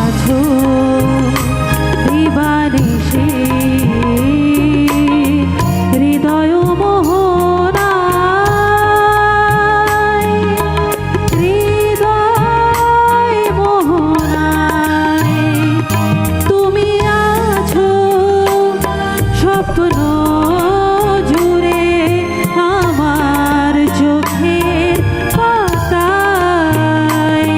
আছো দিবানিশি হৃদয় মোহনায় হৃদয় মোহনায় তুমি আছো স্বপ্ন জুড়ে আমার চোখের পাতায়।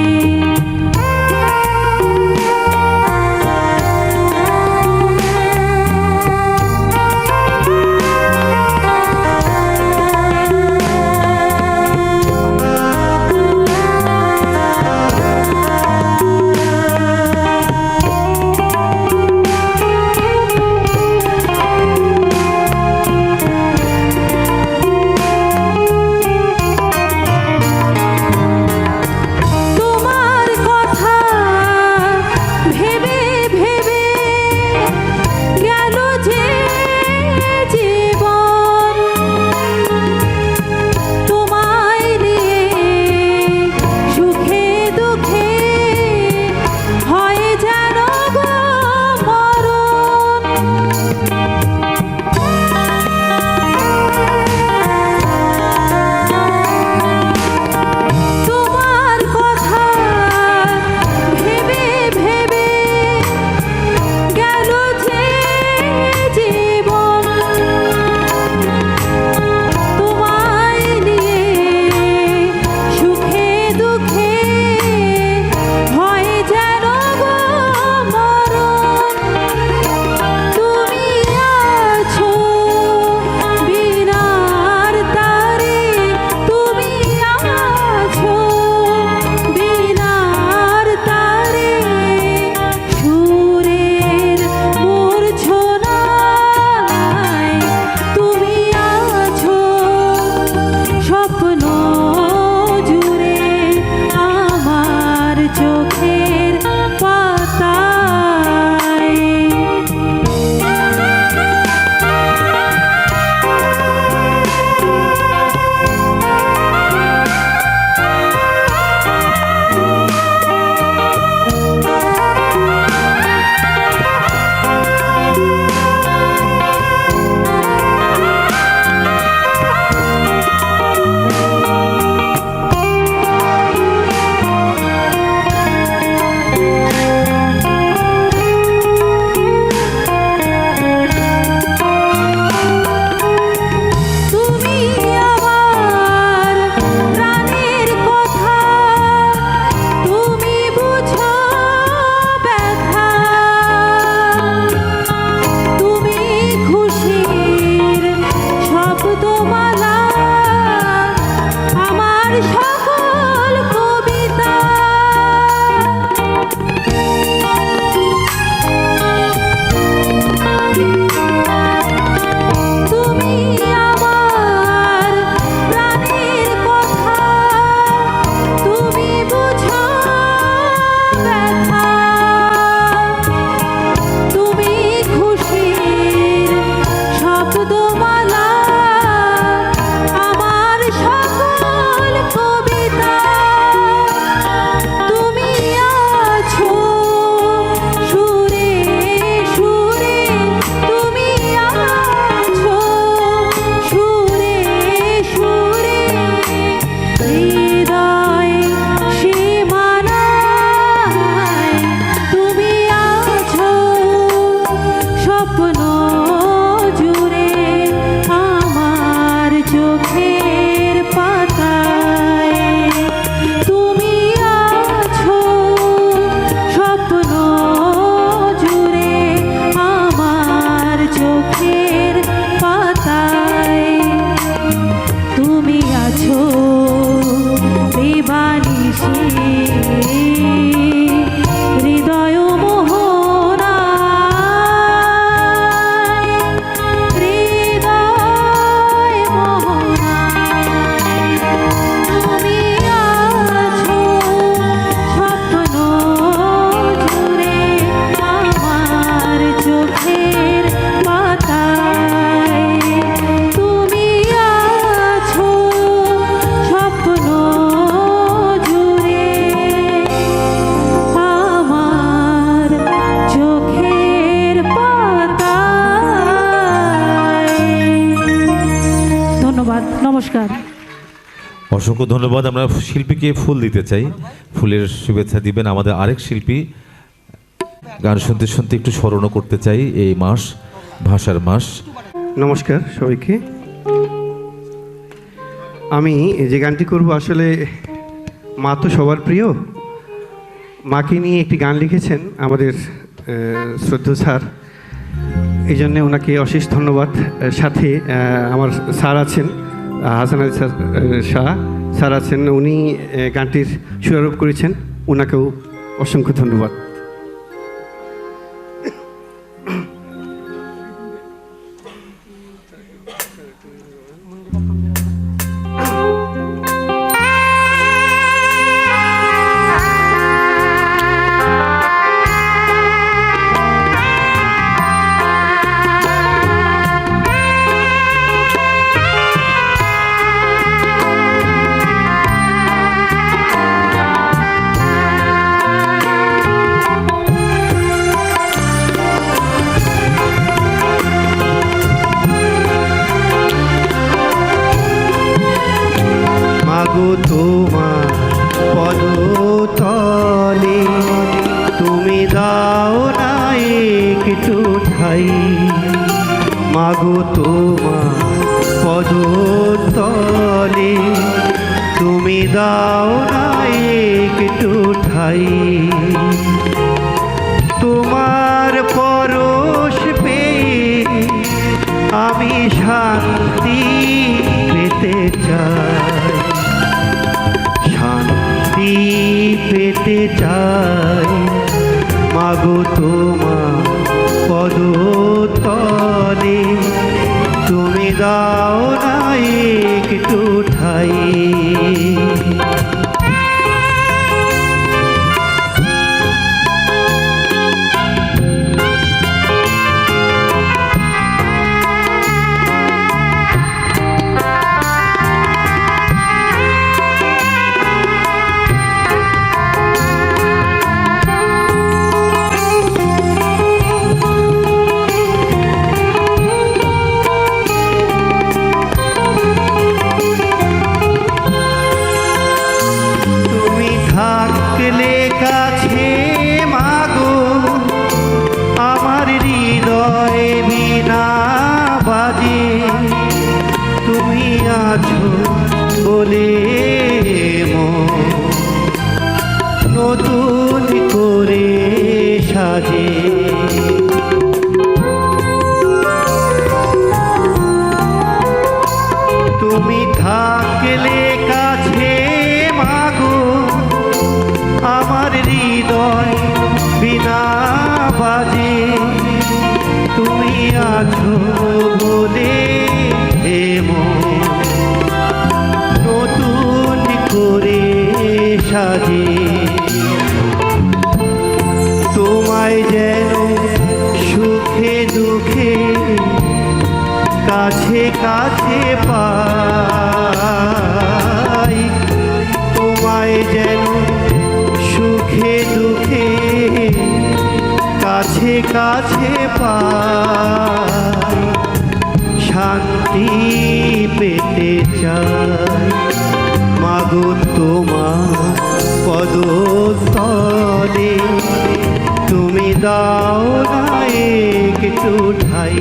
অসংখ্য ধন্যবাদ। আমরা শিল্পীকে ফুল দিতে চাই, ফুলের শুভেচ্ছা দিবেন আমাদের আরেক শিল্পী। গান শুনতে শুনতে একটু স্মরণও করতে চাই এই মাস, ভাষার মাস। নমস্কার সবাইকে। আমি যে গানটি করব, আসলে মা তো সবার প্রিয়, মাকে নিয়ে একটি গান লিখেছেন আমাদের শ্রদ্ধেয় স্যার, এই জন্যে ওনাকে অশেষ ধন্যবাদ। সাথে আমার স্যার আছেন, হাসান আলী শাহ স্যার আছেন, উনি গানটির সুরারোপ করেছেন, ওনাকেও অসংখ্য ধন্যবাদ। তোমার পদতলে তুমি দাও না একটু ঠাই, মাগো তোমার পদতলে তুমি দাও না একটু ঠাই। তোমার পরশ পেয়ে আমি শান্তি পেতে চাই, শান্তি পেতে চাই, মাগো তোমার পদতলে তুমি দাও না একটু ঠাই। কাছে মাগো আমার হৃদয় বিনা বাজে, তুমি আছো বলে নতুন করে সাজে। তুমি থাকলে কাছে মাগো আমার হৃদয় বিনা বাজে, তুমি আছো বলে নতুন করে সাজে। তোমায় যেন সুখে দুঃখে কাছে কাছে পাই, তোমায় যেন সুখে দুঃখে কাছে কাছে পাই, শান্তি পেতে চাই, মাগো তোমার পদতলে তুমি দাও না একটু ঠাই।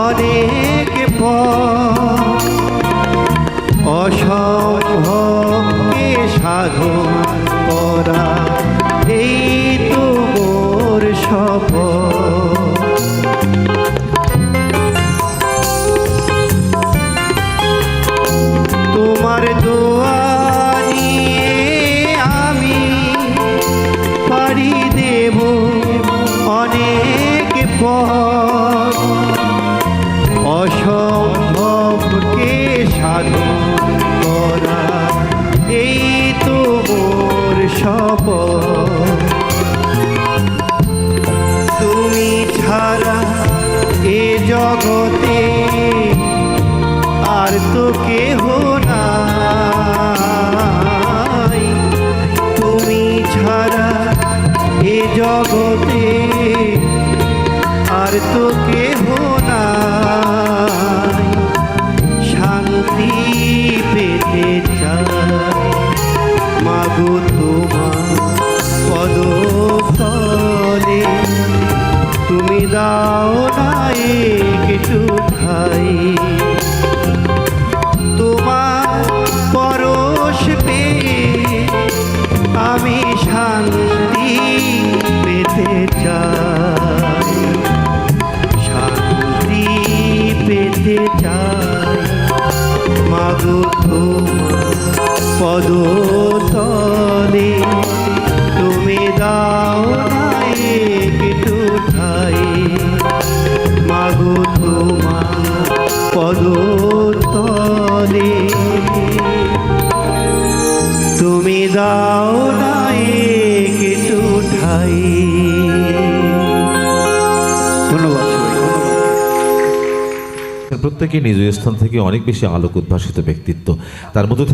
অনেক অসম্ভবকে সাধন করা এই তো মোর শপথ। তোমার দোয়া নিয়ে আমি পাড়ি দেব ঠাই তোমার পরশ পেয়ে আমি শান্তি পেতে চাই, শান্তি পেতে চাই। মাগো তোমার পদতলে তুমি দাও না একটু ঠাই, মাগো তোমার পদতলে তুমি দাও না একটু ঠাই। ধন্যবাদ সবাই। প্রত্যেকে নিজ স্থান থেকে অনেক বেশি আলোক উদ্ভাসিত ব্যক্তিত্ব, তার মধ্যে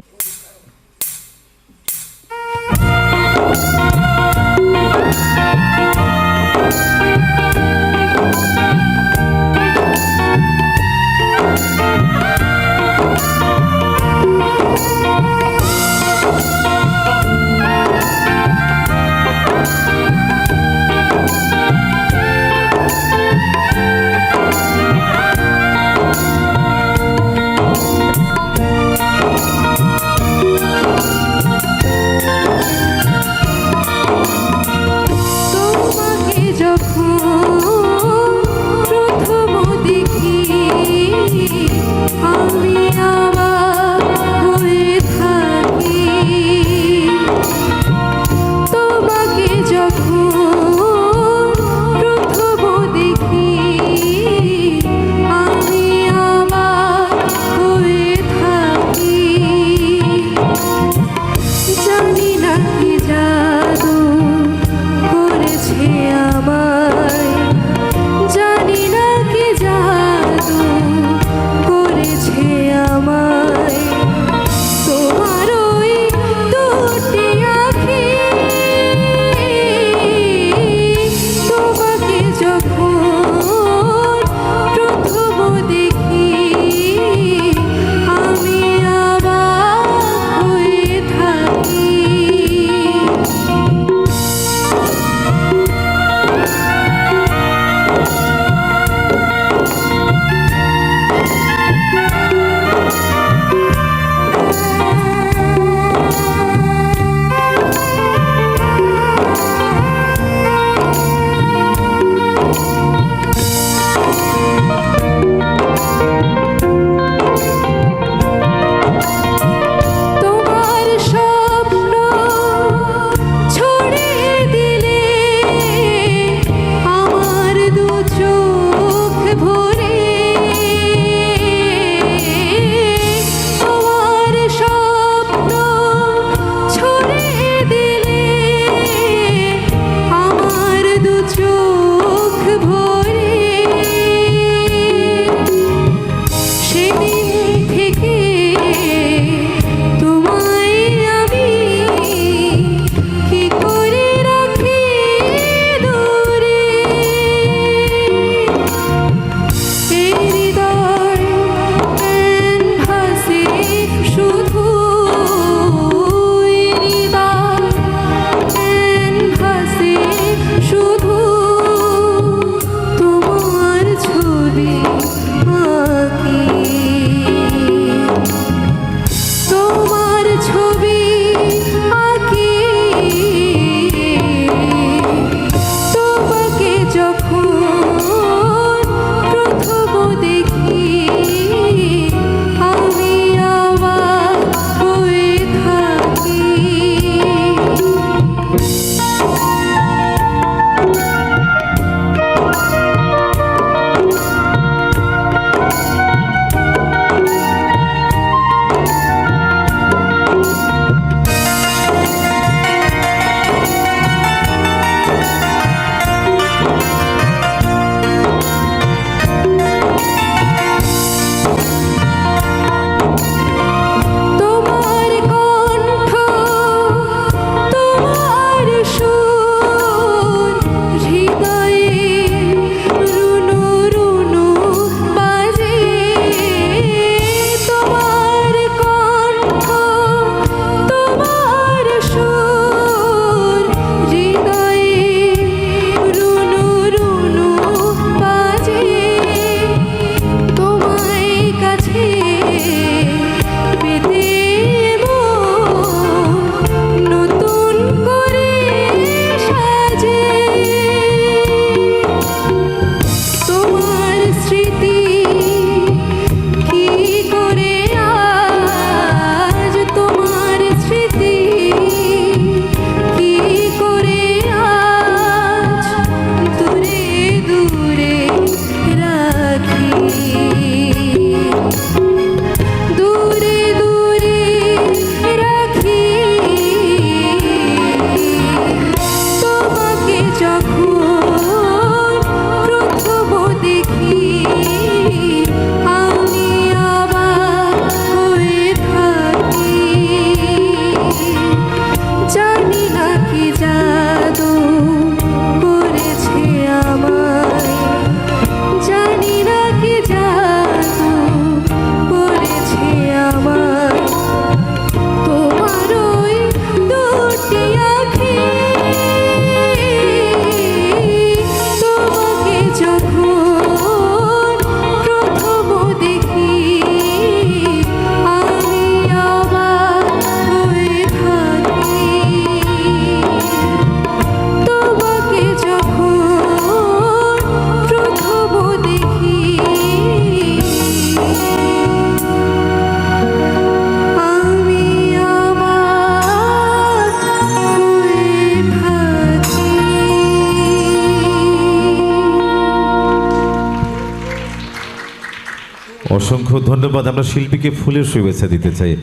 অসংখ্য ধন্যবাদ। আমরা শিল্পীকে ফুলের শুভেচ্ছা দিতে চাই।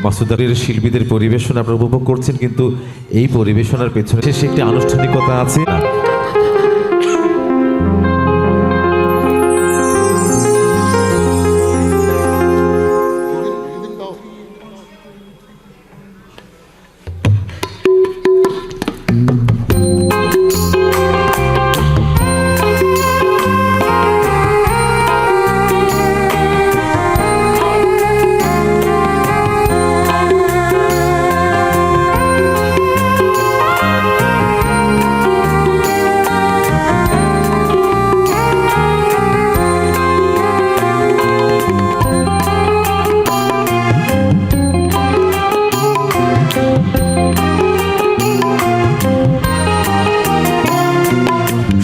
মাসুদারের শিল্পীদের পরিবেশন আপনারা উপভোগ করছেন, কিন্তু এই পরিবেশনার পেছনে শেষে একটি আনুষ্ঠানিকতা আছে না।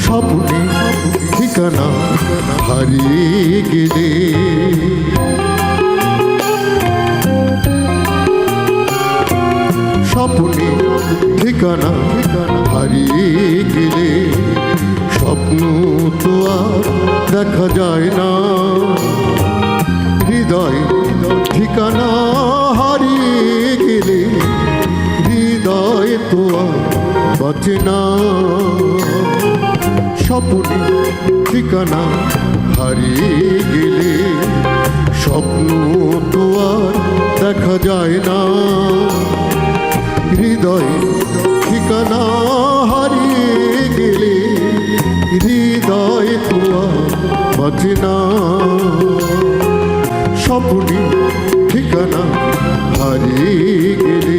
স্বপ্নে ঠিকানা হারিয়ে গেলে স্বপ্নে ঠিকানা হারিয়ে গেলে স্বপ্ন তো আর দেখা যায় না, হৃদয় ঠিকানা হারিয়ে গেলে হৃদয় তো আর বাঁচে না। স্বপ্নে ঠিকানা হারিয়ে গেলে স্বপ্ন তো আর দেখা যায় না, হৃদয় ঠিকানা হারিয়ে গেলে হৃদয় তো আর বাঁচে না। স্বপ্নে ঠিকানা হারিয়ে গেলে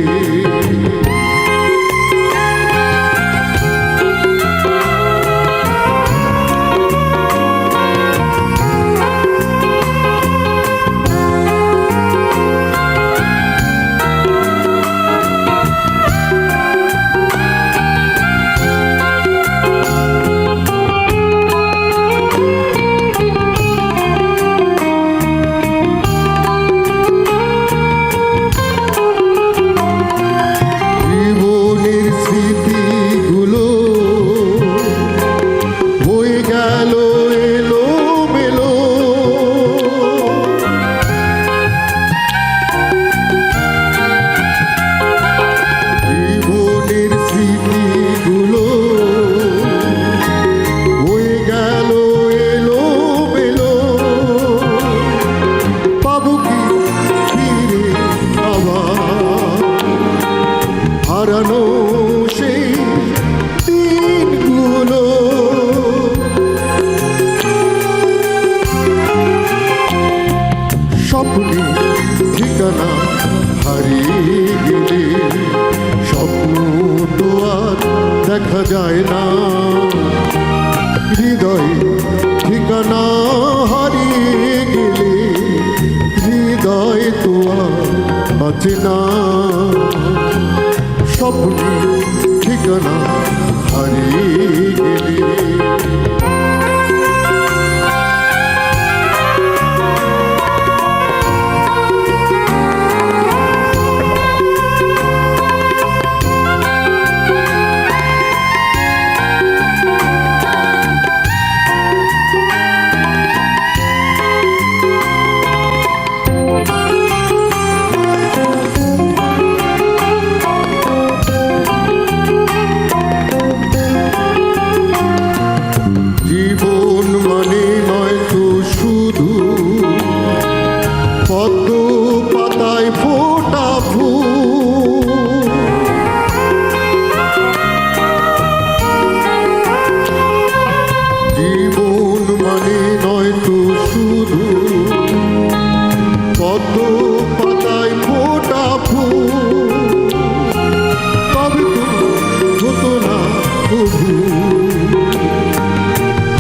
হারানো সেই দিনগুলো স্বপ্নে ঠিকানা হারিয়ে গেলে স্বপ্ন তো আর দেখা যায় না, হৃদয় ঠিকানা হারিয়ে গেলে হৃদয় তো আর বাঁচে না। স্বপ্নে ঠিকানা হারিয়ে গেলে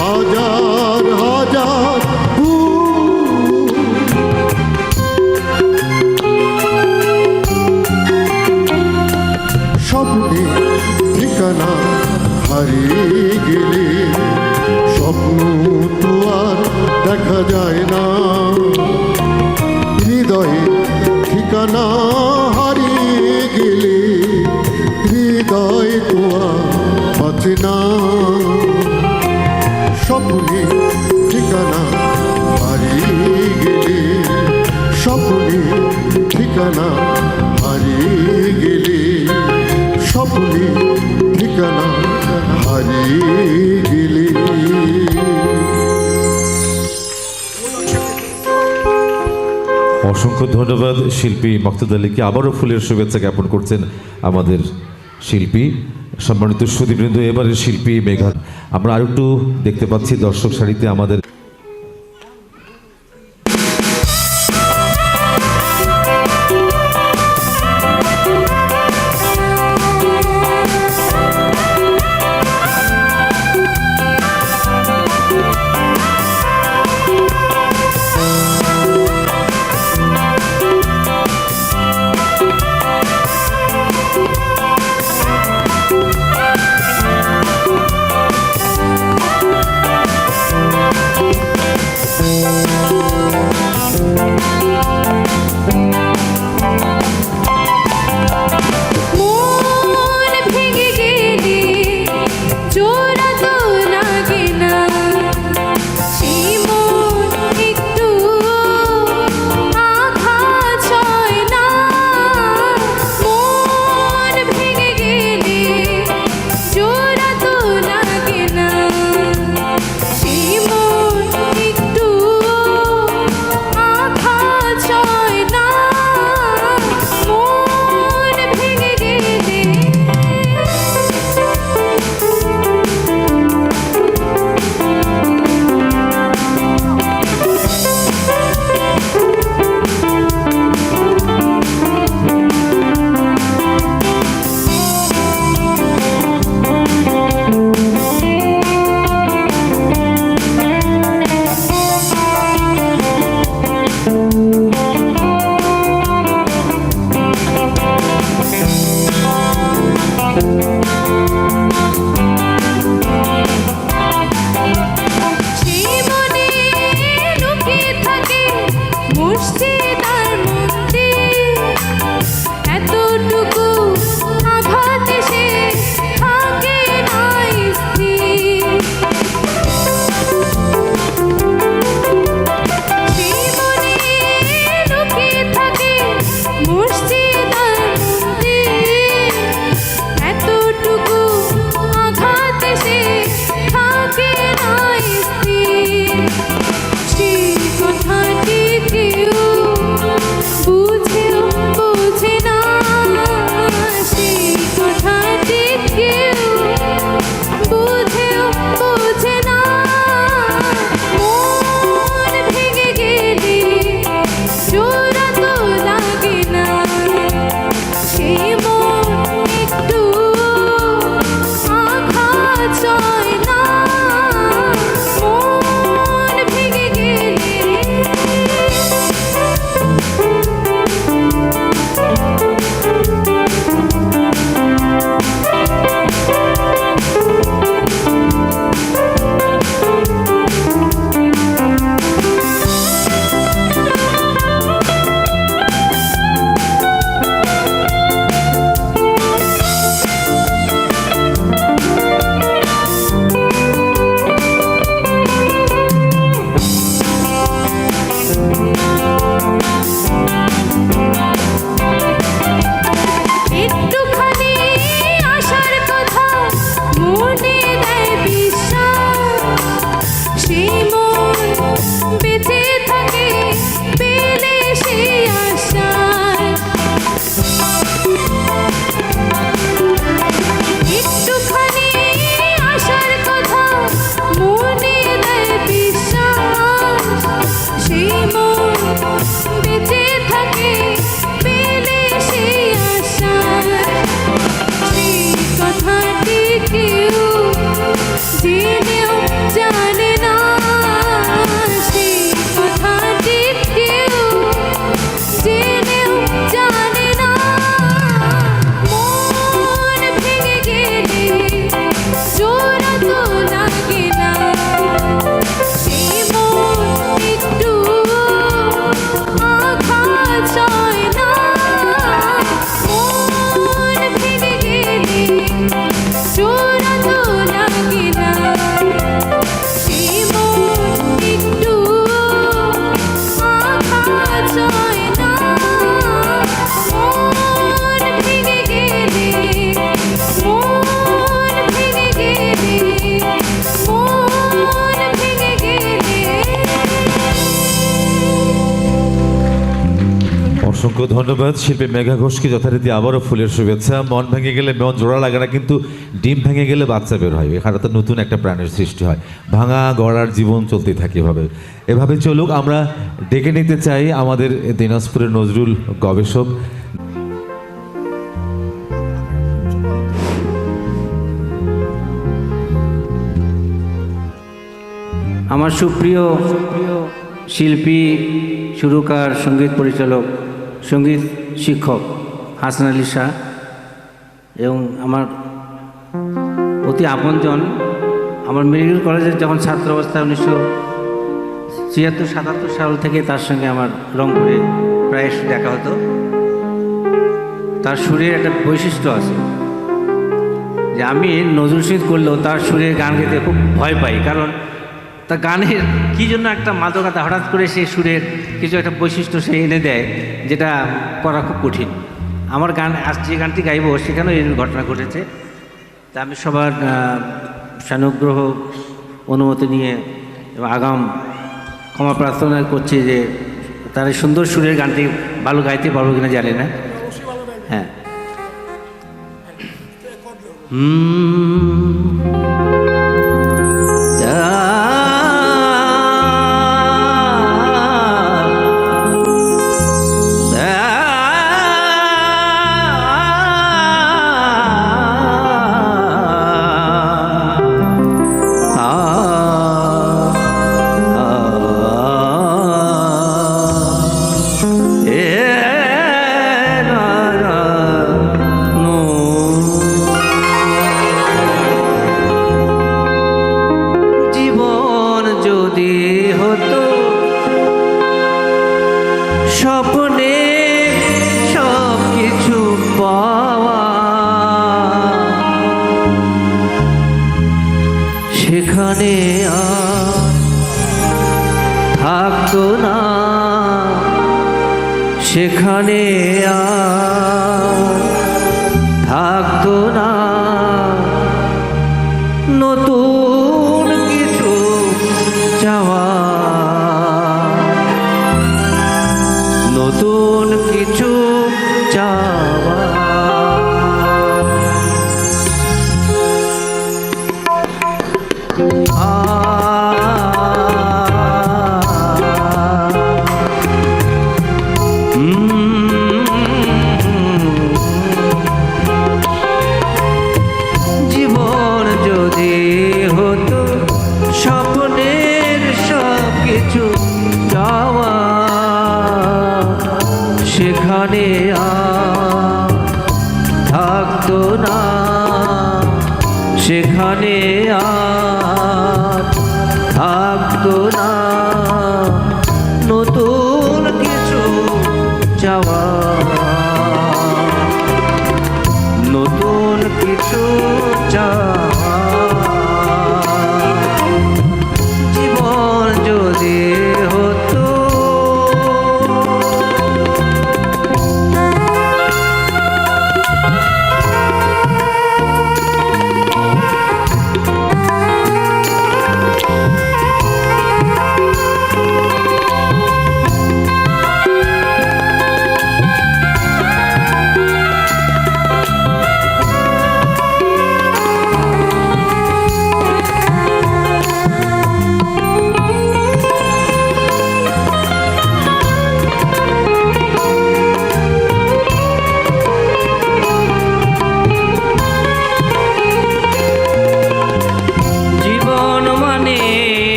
হাজার হাজার স্বপ্নে ঠিকানা হারিয়ে গেলে স্বপ্ন তো আর দেখা যায় না, হৃদয়ে স্বপ্নে ঠিকানা হারিয়ে গেলে স্বপ্নে ঠিকানা হারিয়ে গেলে অসংখ্য ধন্যবাদ শিল্পী মাকসুদ আলীকে। আবারও ফুলের শুভেচ্ছা জ্ঞাপন করছেন আমাদের শিল্পী। সম্মানিত সুধীবৃন্দ, এবারের শিল্পী মেঘা। আমরা আরেকটু দেখতে পাচ্ছি দর্শক সারিতে আমাদের মন ভেঙে গেলে জোড়া তো লাগে না, সেই মন একটু আঘাত হয় না। মন ভেঙে গেলে জোড়া তো লাগে না, সেই মন একটু আঘাত হয় না। মন ভেঙে গেলে জীবনে লুকিয়ে থাকে মসজিদ আর মন্দির, এতটুকু আঘাত এসে থাকে না স্থির। জীবনে লুকিয়ে থাকে মসজিদ আর মন্দির, এতটুকু আঘাত এসে থাকে না স্থির। সেই কথাটি কেউ অসংখ্য ধন্যবাদ শিল্পী মেঘা ঘোষকে। যথারীতি আবারও ফুলের শুভেচ্ছা। মন ভেঙে গেলে মন জোড়া লাগে না, কিন্তু ডিম ভেঙে গেলে বাচ্চা বের হয়, এখানে তো নতুন একটা প্রাণের সৃষ্টি হয়। ভাঙা গড়ার জীবন চলতে থাকে এভাবে চলুক। আমরা ডেকে নিতে চাই আমাদের দিনাজপুরের নজরুল গবেষক আমার সুপ্রিয় শিল্পী, সুরকার, সঙ্গীত পরিচালক, সঙ্গীত শিক্ষক হাসান আলী শাহ এবং আমার অতি আপনজন, আমার মেডিকেল কলেজের যখন ছাত্র অবস্থায় 1976-77 সাল থেকে তার সঙ্গে আমার রংপুরে প্রায় দেখা হতো। তার সুরের একটা বৈশিষ্ট্য আছে যে আমি নজরুল সঙ্গীত করলেও তার সুরের গান গেতে খুব ভয় পাই, কারণ তা গানের কী জন্য একটা মাদকতা হঠাৎ করে সেই সুরের কিছু একটা বৈশিষ্ট্য সে এনে দেয়, যেটা করা খুব কঠিন। আমার গান আজ যে গানটি গাইব সেখানেও এই ঘটনা ঘটেছে। তা আমি সবার সানুগ্রহ অনুমতি নিয়ে এবং আগাম ক্ষমা প্রার্থনা করছি যে তার এই সুন্দর সুরের গানটি ভালো গাইতে পারবো কিনা জানি না। হ্যাঁ, স্বপ্নে সব কিছু পাওয়া, সেখানে আর থাকতো না, সেখানে আর থাকতো না নতুন কিছু চাওয়া, নতুন কিছু চাওয়া। জীবন যদি হতো স্বপ্নের সব কিছু চাওয়া, সেখানে আর থাকতো না, সেখানে আর থাকতো না নতুন কিছু চাওয়া, নতুন কিছু চাওয়া। জীবন যদি হতো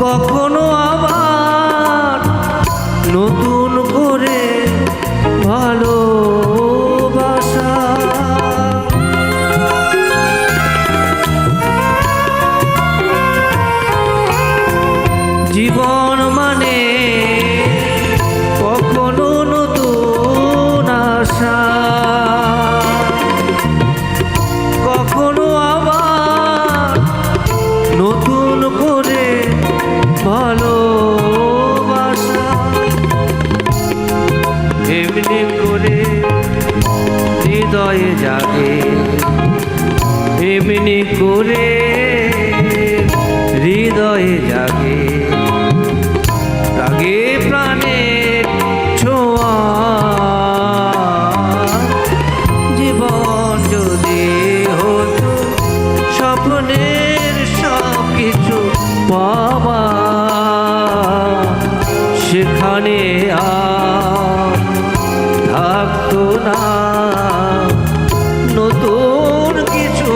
কখনো আবার নতুন করে ভালোবাসা, জীবন মানে কখনো নতুন আশা, কখনো আবার নতুন করে ভালোবাসা। এমনি করে হৃদয়ে জাগে, এমনি করে হৃদয়ে জাগে রাগে প্রাণের ছোঁয়া। জীবন যদি হতো স্বপ্নের সব কিছু পাওয়া, সেখানে আর থাকতো না নতুন কিছু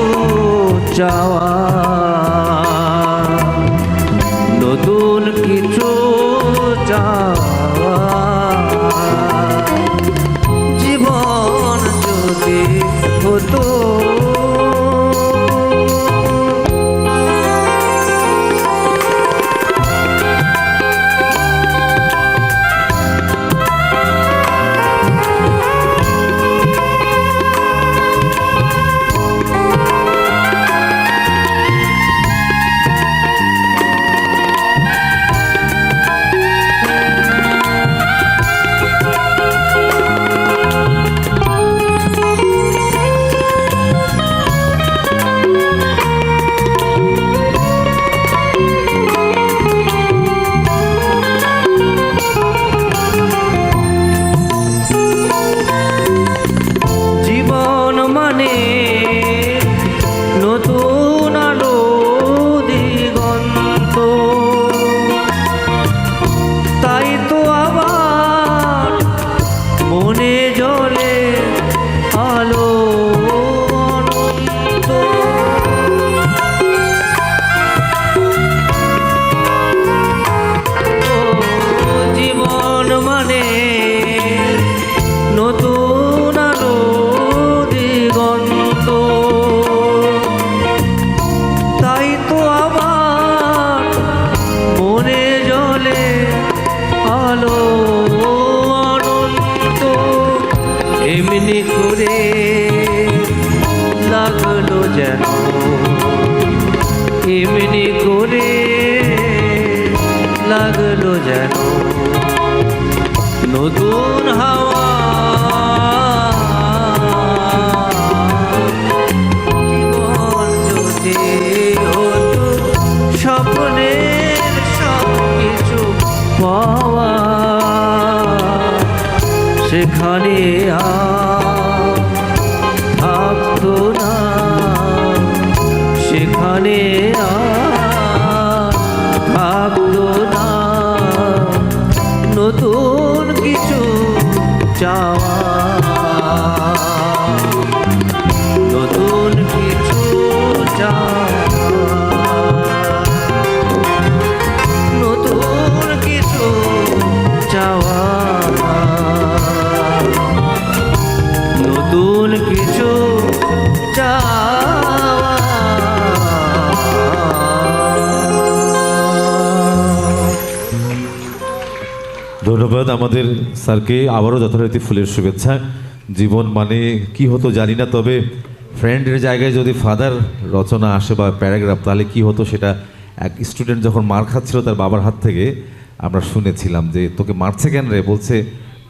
চাওয়া, নতুন কিছু চাওয়া। জীবন যদি হতো নতুন আলো দিগন্ত, তাই তো আবার মনে জ্বলে আলো অনন্ত। জীবন মানে নতুন আলো দিগন্ত, তাই তো আবার মনে জ্বলে আলো অনন্ত। এমনি করে লাগলো যেন, এমনি করে লাগলো যেন নতুন হাওয়া। জীবন যদি হতো স্বপ্নের সব কিছু পাওয়া, সেখানে আর থাকতো না, সেখানে আর থাকতো না নতুন কিছু চাওয়া, নতুন কিছু চাওয়া, নতুন কিছু চাওয়া, নতুন কিছু চাওয়া। ধন্যবাদ আমাদের স্যারকে, আবারও যথারীতি ফুলের শুভেচ্ছা। জীবন মানে কি হতো জানি না, তবে ফ্রেন্ডের জায়গায় যদি ফাদার রচনা আসে বা প্যারাগ্রাফ, তাহলে কি হতো সেটা এক স্টুডেন্ট যখন মার খাচ্ছিল তার বাবার হাত থেকে আমরা শুনেছিলাম যে তোকে মারছে কেন রে, বলছে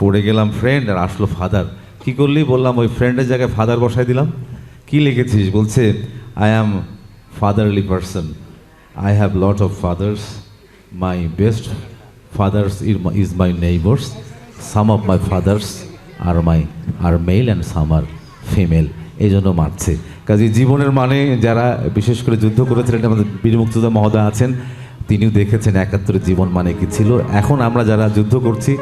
পড়ে গেলাম ফ্রেন্ড আর আসলো ফাদার। কি করলি, বললাম ওই ফ্রেন্ডের জায়গায় ফাদার বসাই দিলাম। কি লিখেছিস, বলছে I am fatherly person, I have lot of father's, my best fathers is my neighbors, some of my fathers are male and some are female। এই জন্য মারছে। কাজে জীবনের মানে যারা বিশেষ করে যুদ্ধ করেছিলেন, আমাদের বীর মুক্তিযোদ্ধা মহোদয় আছেন, তিনিও দেখেছেন ৭১ জীবন মানে কি ছিল। এখন আমরা যারা যুদ্ধ করছি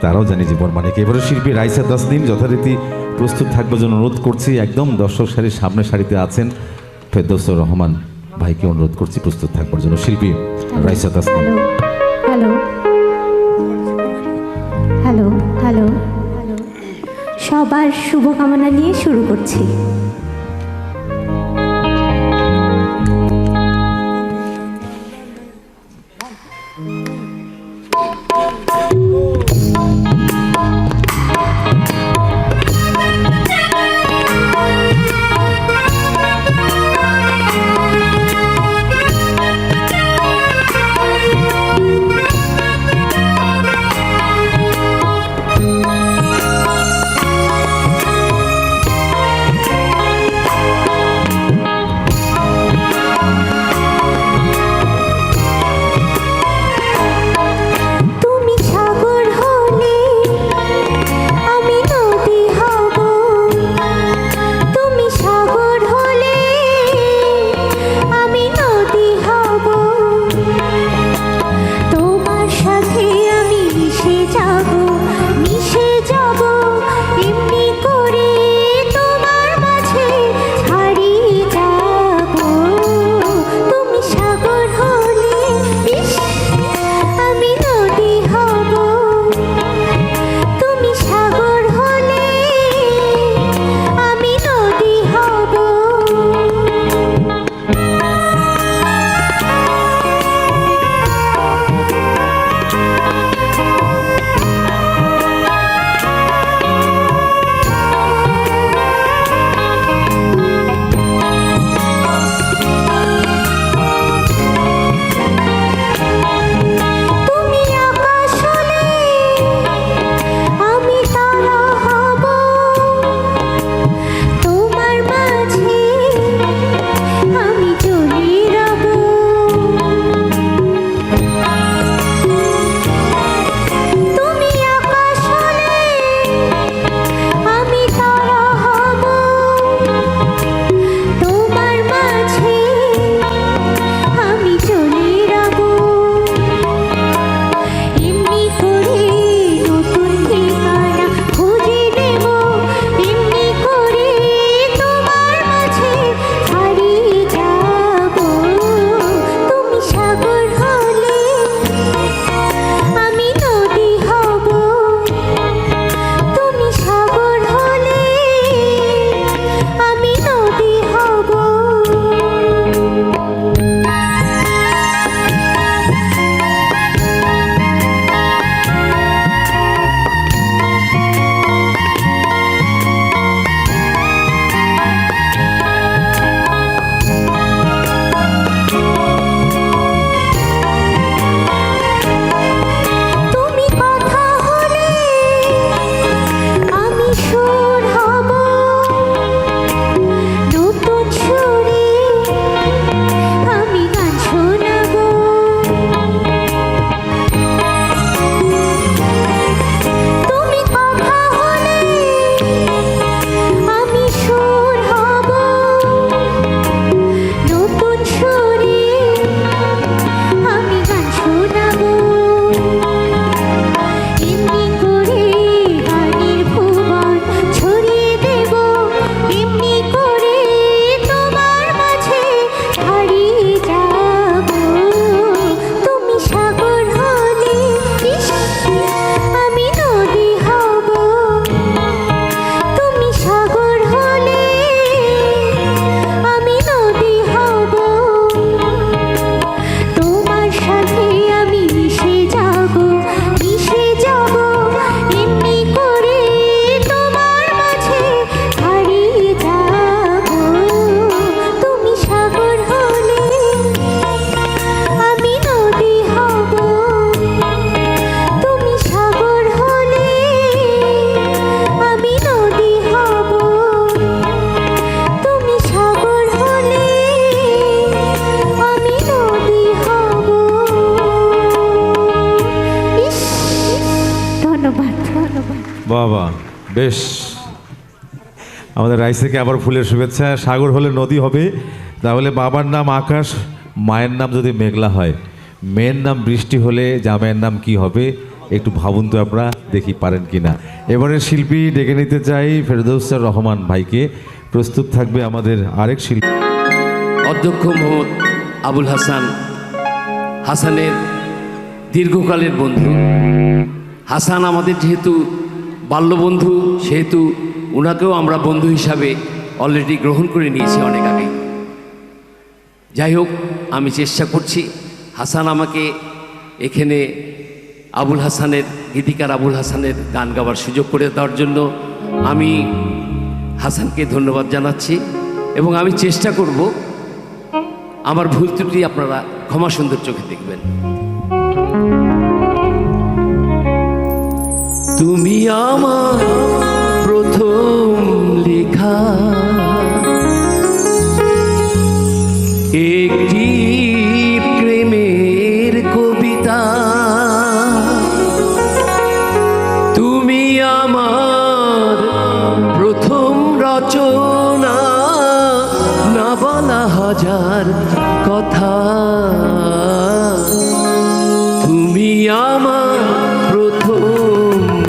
তারাও জানি জীবন মানে কি। এবারে শিল্পী রাইসা তাসনিম যথারীতি প্রস্তুত থাকবার জন্য অনুরোধ করছি। একদম দর্শক সারির সামনের সারিতে আছেন ফেরদৌসুর রহমান ভাইকে অনুরোধ করছি প্রস্তুত থাকবার জন্য। শিল্পী Raisa Tasnim. Hello hello hello, সবার শুভকামনা নিয়ে শুরু করছি। বাবা, বেশ। আমাদের রাইসেকে আবার ফুলের শুভেচ্ছা। সাগর হলে নদী হবে, তাহলে বাবার নাম আকাশ, মায়ের নাম যদি মেঘলা হয়, মেয়ের নাম বৃষ্টি হলে জামাইয়ের নাম কি হবে? একটু ভাবুন তো আপনারা, দেখি পারেন কি না। এবারে শিল্পী ডেকে নিতে চাই ফেরদৌসুর রহমান ভাইকে। প্রস্তুত থাকবে আমাদের আরেক শিল্পী। অধ্যক্ষ মোহাম্মদ আবুল হাসান, হাসানের দীর্ঘকালের বন্ধু। হাসান আমাদের যেহেতু বাল্যবন্ধু, সেহেতু ওনাকেও আমরা বন্ধু হিসাবে অলরেডি গ্রহণ করে নিয়েছি অনেক আগে। যাই হোক, আমি চেষ্টা করছি। হাসান আমাকে এখানে আবুল হাসানের, গীতিকার আবুল হাসানের গান গাওয়ার সুযোগ করে দেওয়ার জন্য আমি হাসানকে ধন্যবাদ জানাচ্ছি, এবং আমি চেষ্টা করব আমার ভুল ত্রুটি আপনারা ক্ষমা সুন্দর চোখে দেখবেন। তুমি আমার প্রথম লেখা একটি প্রেমের কবিতা, তুমি আমার প্রথম রচনা, না বলা হাজার কথা, তুমি আমার প্রথম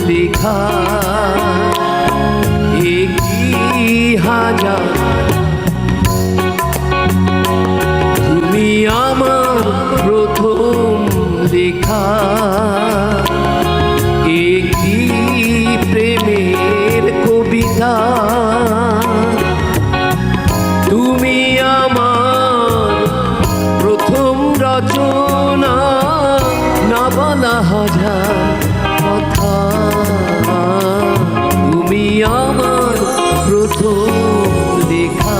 লেখা একটি হাজার, তুমি আমার প্রথম লেখা একটি প্রেমের কবিতা, তুমি আমার প্রথম রচনা, না বলা হাজার কথা, তুমি আমার প্রথম লেখা।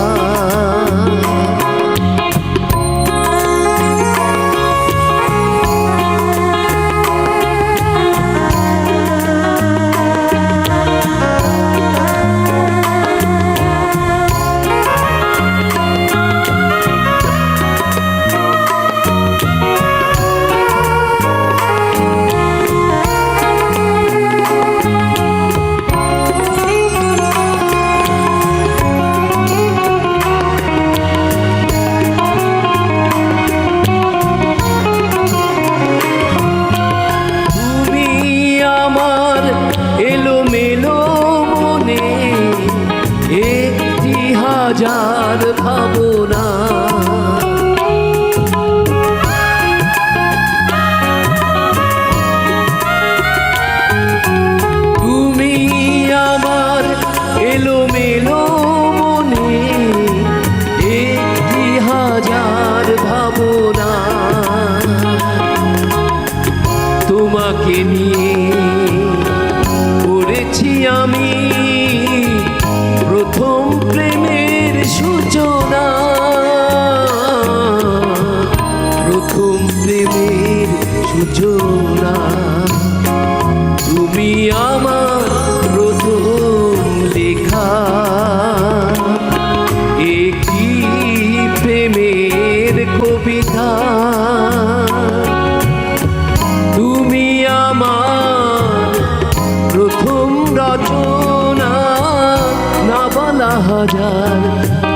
হাজার ভাবনা, তুমি আমার এলোমেলো মনে একটি হাজার ভাবনা, তোমাকে নিয়ে করেছি আমি প্রথম প্রেমের সূচনা, প্রথম প্রেমের সূচনা, তুমি আমার প্রথম লেখা একটি প্রেমের কবিতা, তুমি আমার প্রথম রচনা, না বলা হাজার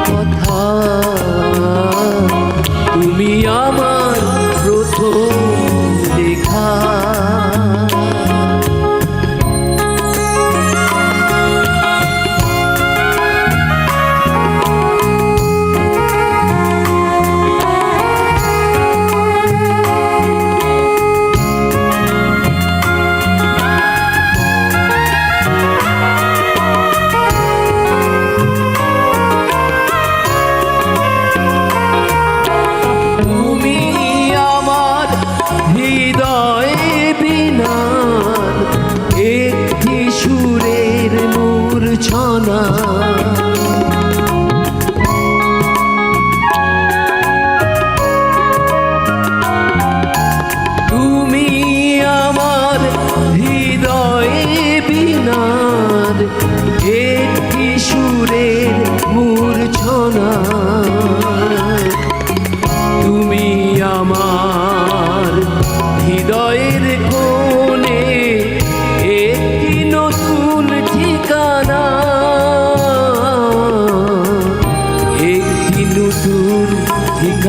কথা, তুমি আমার প্রথম লেখা।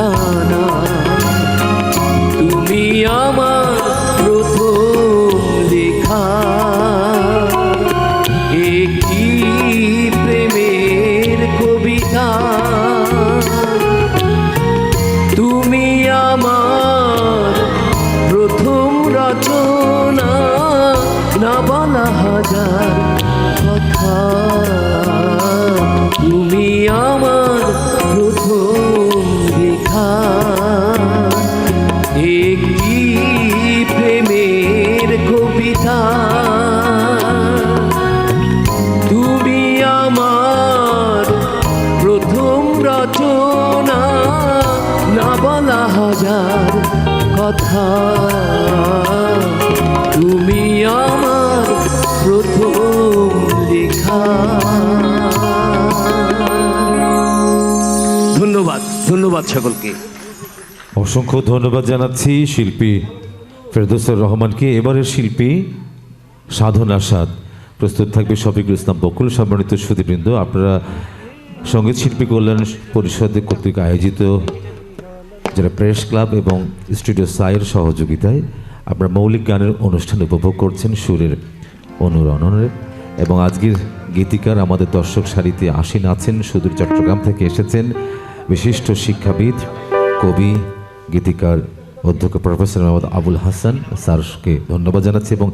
ঠিকানা তুমি আমার প্রথম লেখা একটি প্রেমের কবিতা তুমি আমার প্রথম রচনা না বলা হাজার কথা তুমি আমার প্রথম লেখা একটি প্রেমের কবিতা তুমি আমার প্রথম রচনা না বলা হাজার কথা তুমি আমার প্রথম লেখা ধন্যবাদ ধন্যবাদ সকলকে অসংখ্য ধন্যবাদ জানাচ্ছি শিল্পী ফেরদৌসুর রহমানকে। এবারের শিল্পী সাধনা সাদ প্রস্তুত থাকবে শফিকুল ইসলাম বকুল। সম্মানিত সুধীবৃন্দ, আপনারা সঙ্গীত শিল্পী কল্যাণ পরিষদের কর্তৃক আয়োজিত যারা প্রেস ক্লাব এবং স্টুডিও সাইয়ের সহযোগিতায় আপনারা মৌলিক গানের অনুষ্ঠান উপভোগ করছেন সুরের অনুরণনের। এবং আজকের গীতিকার আমাদের দর্শক সারিতে আসীন আছেন, সুদূর চট্টগ্রাম থেকে এসেছেন বিশিষ্ট শিক্ষাবিদ, কবি, গীতিকার অধ্যক্ষ প্রফেসর মোহাম্মদ আবুল হাসান স্যারকে ধন্যবাদ জানাচ্ছি। এবং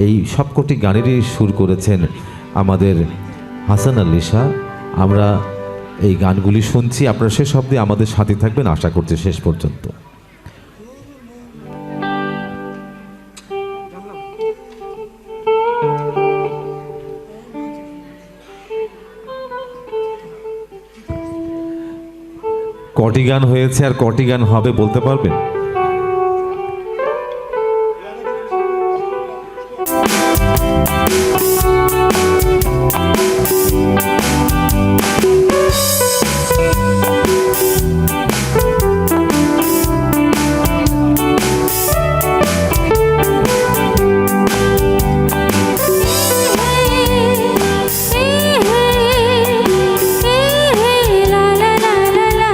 এই সবকটি গানেরই সুর করেছেন আমাদের হাসান আলী শাহ। আমরা এই গানগুলি শুনছি, আপনারা শেষ অবধি আমাদের সাথে থাকবেন আশা করছি শেষ পর্যন্ত। কটি গান হয়েছে আর কটি গান হবে বলতে পারবেন? লা লা লা লা লা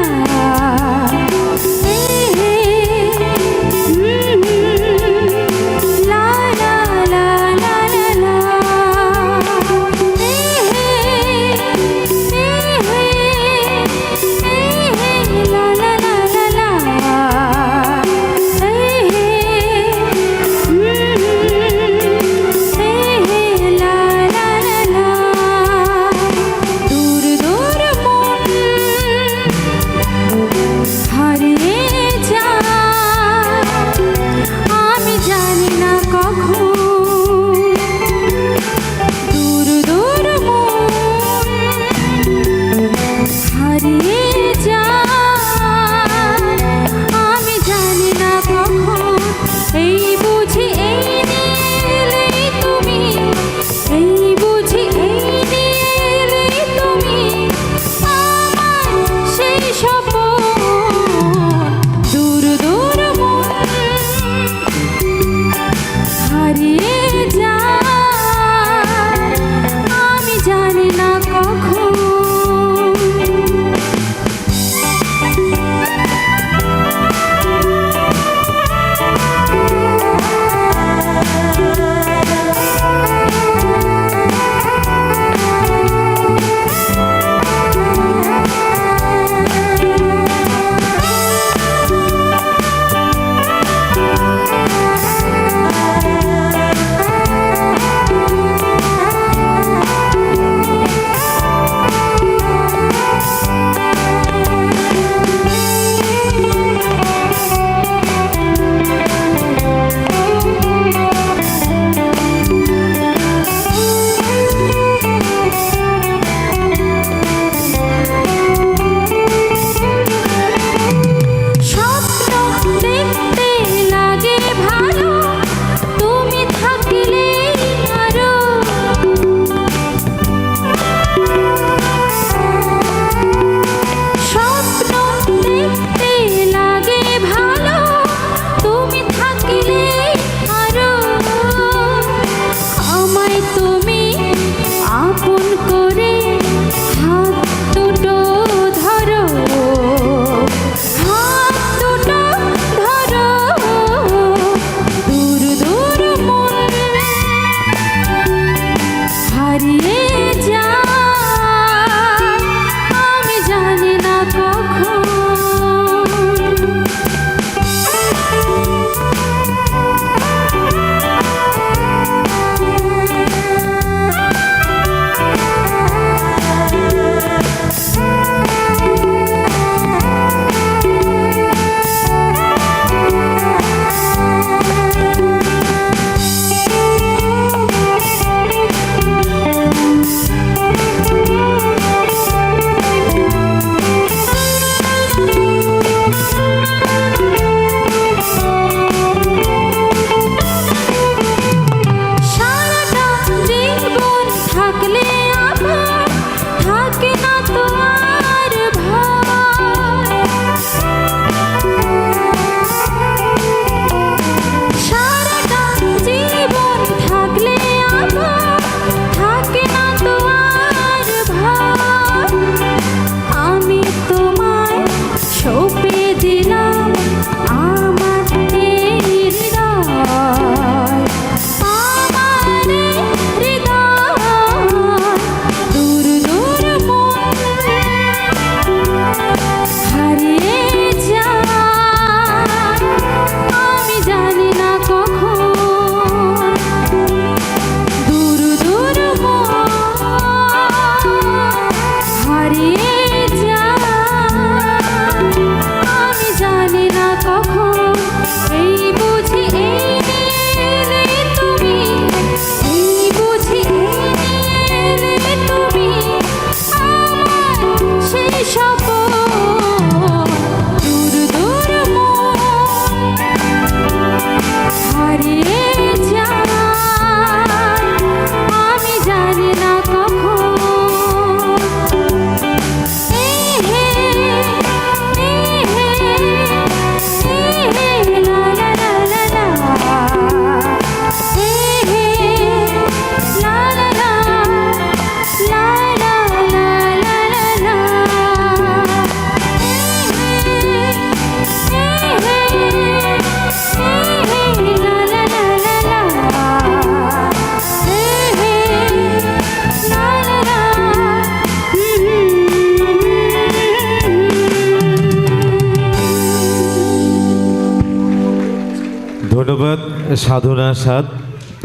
ধন্যবাদ সাধনা সাদ,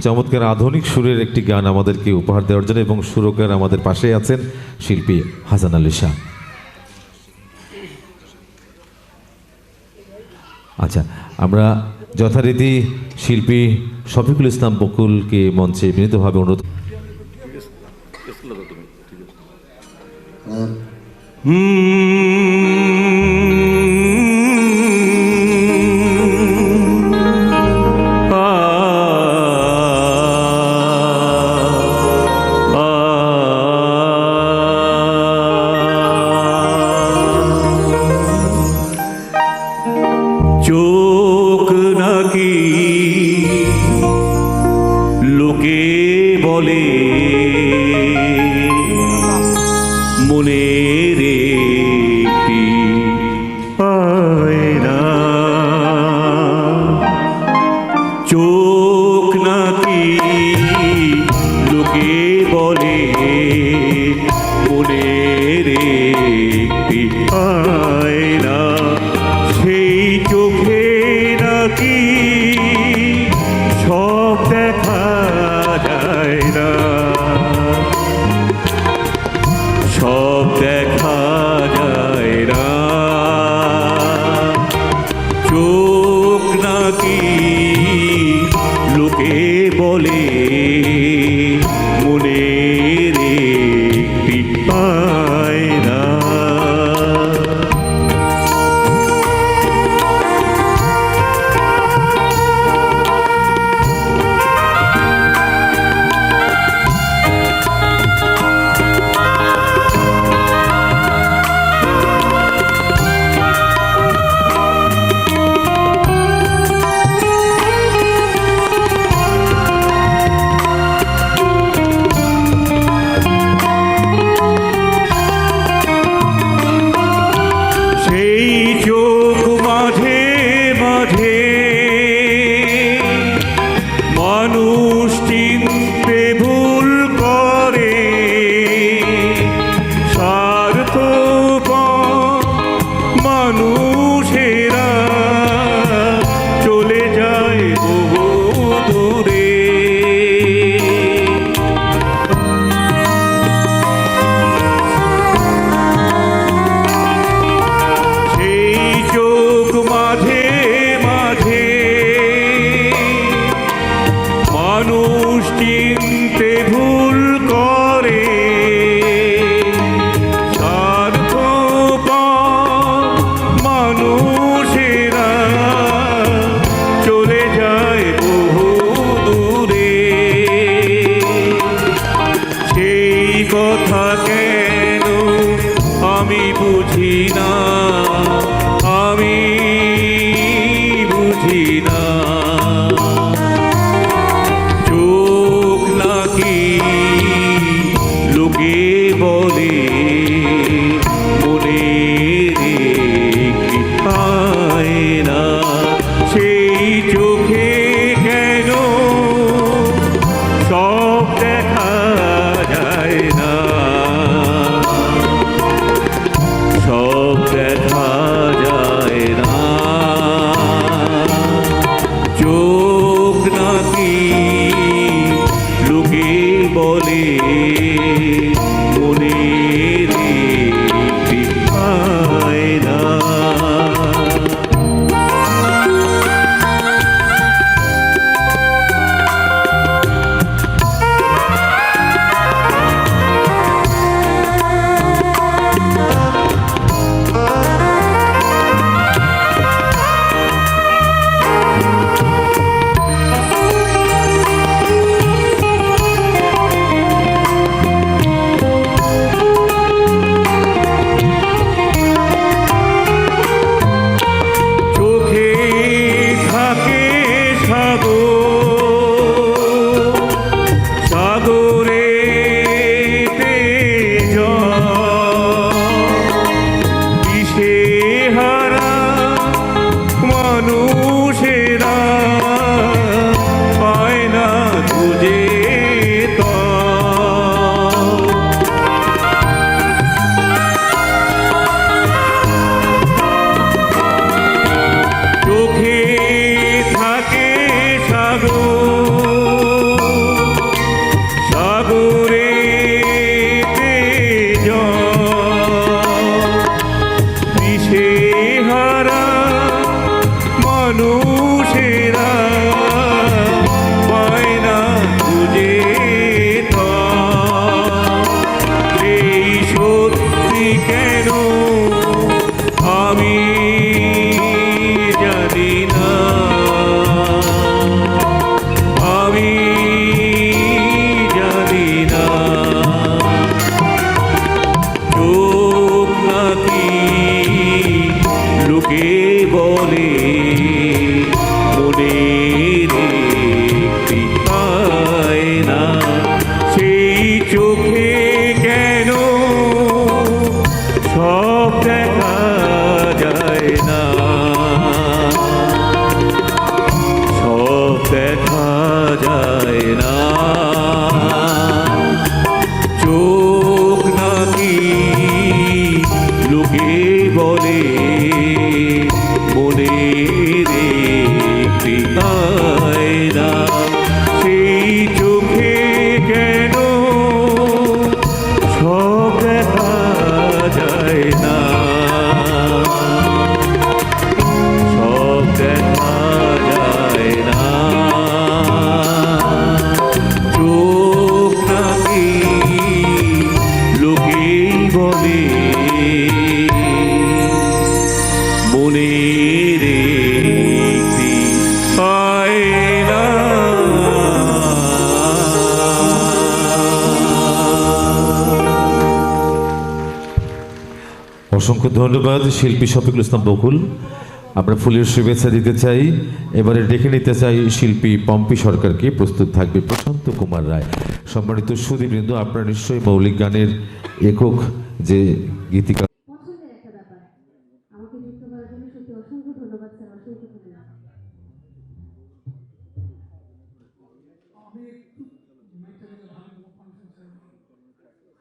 চমৎকার আধুনিক সুরের একটি গান আমাদেরকে উপহার দেওয়ার জন্য, এবং সুরকার আমাদের পাশেই আছেন শিল্পী হাসান আলী শাহ। আচ্ছা, আমরা যথারীতি শিল্পী শফিকুল ইসলাম বকুলকে মঞ্চে বিনীতভাবে অনুরোধ। চোখ নাকি লোকে বলে মনের একটি আয়না, চোখ নাকি লোকে বলে মনের একটি আয়না, সেই চোখে নাকি সব দেখা যায় না, সব দেখা যায় না, চোখ নাকি লোকে বলে মনের একটি আয়না। মানুষ চিনতে ভুল করে, স্বার্থপর মানুষেরা চলে যায় বহু দূরে, সেই চোখ মাঝে মাঝে মানুষ চিনতে ভুল করে, স্বার্থপর মানুষেরা চলে যায় বহু দূরে, সেই কথা কেন আমি বুঝি না, আমি বুঝি না, চোখ নাকি লোকে বলে মনের একটি আয়না, সেই চোখে কেন সব দেখা যায় না, সব দেখা যায় না, চোখ নাকি লোকে বলে মনের একটি আয়না। চোখে থাকে সাগর, সাগরেতে জল, দিশেহারা মানুষেরা পায় না খুঁজে তল, চোখে থাকে মানুষেরা পায় না খুঁজে সেই সত্যি কেন আমি জানি না, আমি জানি না। চোখ নাকি লোকে বলে মনের একটি আয়না, সেই চোখে কেন সব দেখা যায় না, সব দেখা যায় না। চোখ নাকি লোকে বলে মনের একটি আয়না, সেই চোখে কেন সব দেখা যায় না, সব দেখা যায় না। চোখ নাকি লোকেই বলে মনের একটি আয়না। অসংখ্য ধন্যবাদ শিল্পী শফিকুল ইসলাম বকুল। আমরা ফুলের শুভেচ্ছা দিতে চাই। এবারে ডেকে নিতে চাই শিল্পী পম্পি সরকারকে। প্রস্তুত থাকবে প্রশান্ত কুমার রায়। সম্মানিত সুধীবৃন্দ, আপনারা নিশ্চয়ই মৌলিক গানের একক যে গীতিকা পছন্দের একটা ব্যাপার। আমাকে যুক্ত করার জন্য সত্যি অসংখ্য ধন্যবাদ স্যার, অসংখ্য ধন্যবাদ।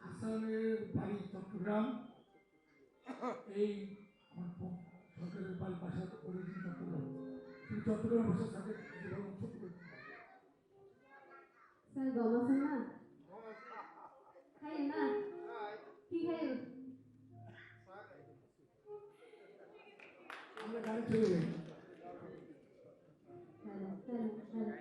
হাসানের বাড়ি চট্টগ্রাম, এই সরকারের বাড়ি বাসা অরিজিন চট্টগ্রাম, কিন্তু চট্টগ্রাম ভাষার সাথে স্যার গম আছেন না? খাইয়ে না? কি খাইয়ে? আমরা গাড়ি চলে যাই। Hello hello hello.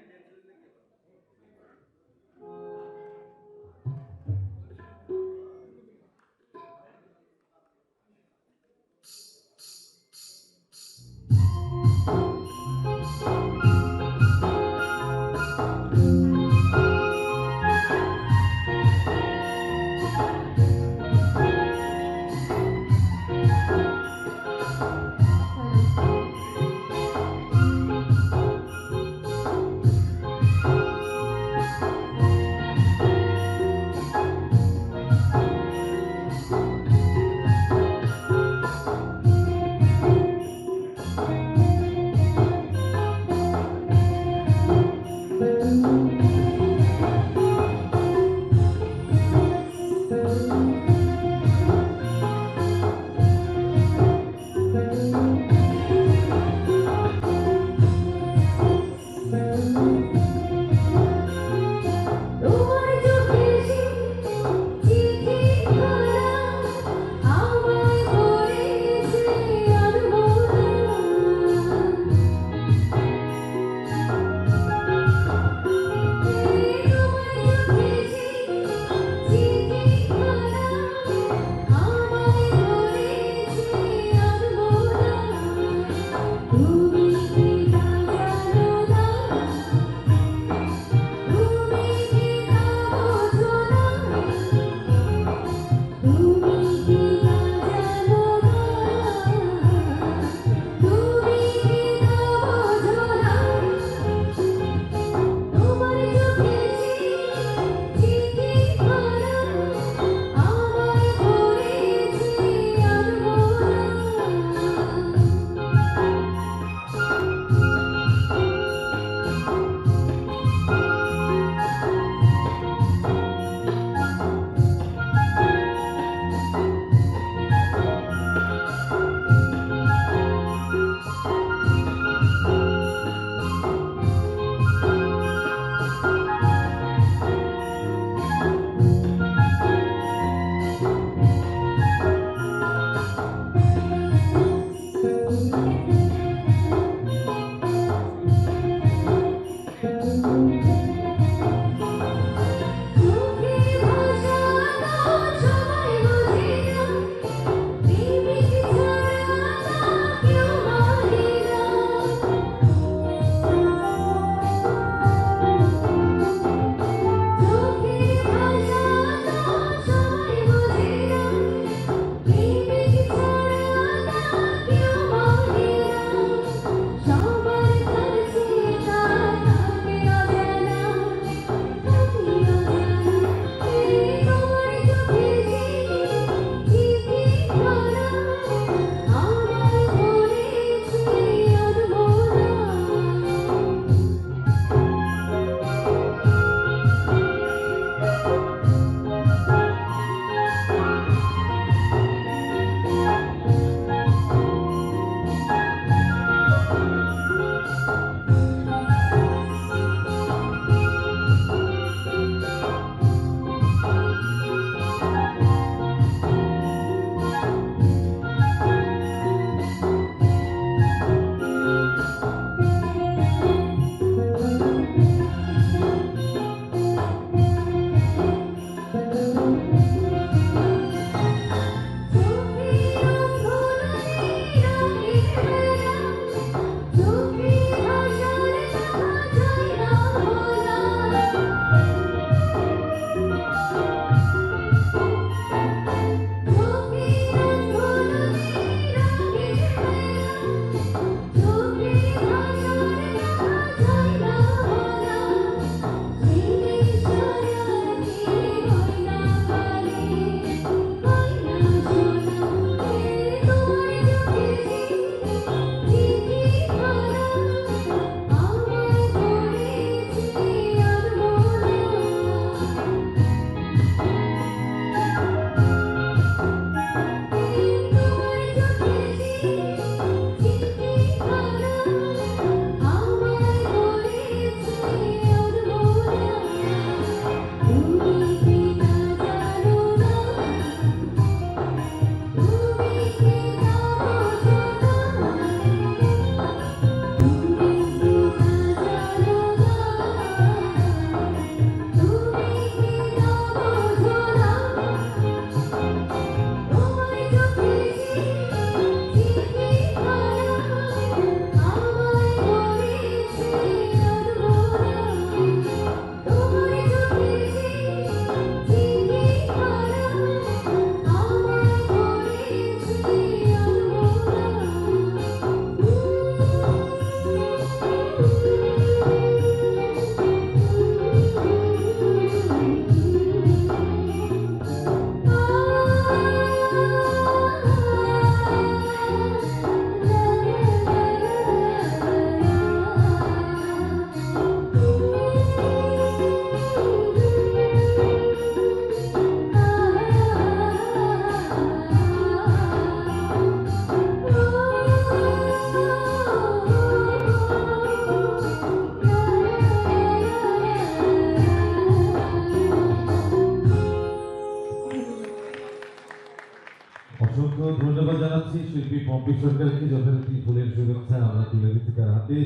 পম্পি সরকারকে যথারীতি ফুলের শুভেচ্ছা আমরা তুলে দিচ্ছি তার হাতে।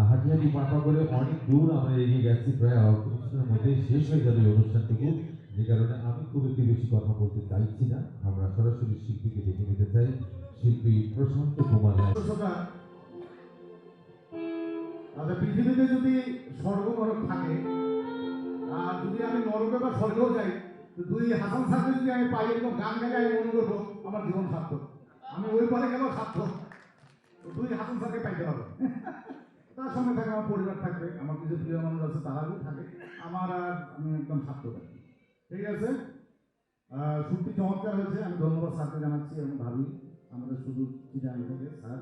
হাঁটি হাঁটি পাঠা করে অনেক দূর আমরা এগিয়ে গেছি, প্রায় অল্প কিছুক্ষণের মধ্যে শেষ হয়ে যাবে এই অনুষ্ঠানটুকু, যে কারণে আমি খুব একটু বেশি কথা বলতে চাইছি না। আমরা সরাসরি শিল্পীকে ডেকে নিতে চাই, শিল্পী প্রশান্ত কুমার রায়। পৃথিবীতে যদি স্বর্গ নরক থাকে, আর যদি আমি নরকে বা স্বর্গেও যাই, তো দুই হাসান স্যারকে যদি আমি পাই, এরকম গান গাই আমি মনে করবো আমার জীবন সার্থক, আমি ওই পরে গেলেও সার্থক। দুই হাসান স্যারকে পাইতে হবে। তার সঙ্গে থাকে আমার পরিবার থাকবে, আমার কিছু প্রিয় মানুষ আছে তারাও থাকে, আমার আর আমি একদম সার্থক আছি। ঠিক আছে, সত্যি চমৎকার হয়েছে। আমি ধন্যবাদ স্যারকে জানাচ্ছি এবং ভাবি আমাদের শুধু চিটাং থেকে স্যার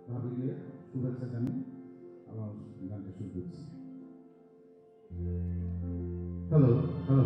ভাবিকে শুভেচ্ছা জানিয়ে আমার গানটা শুরু করছি। হ্যালো হ্যালো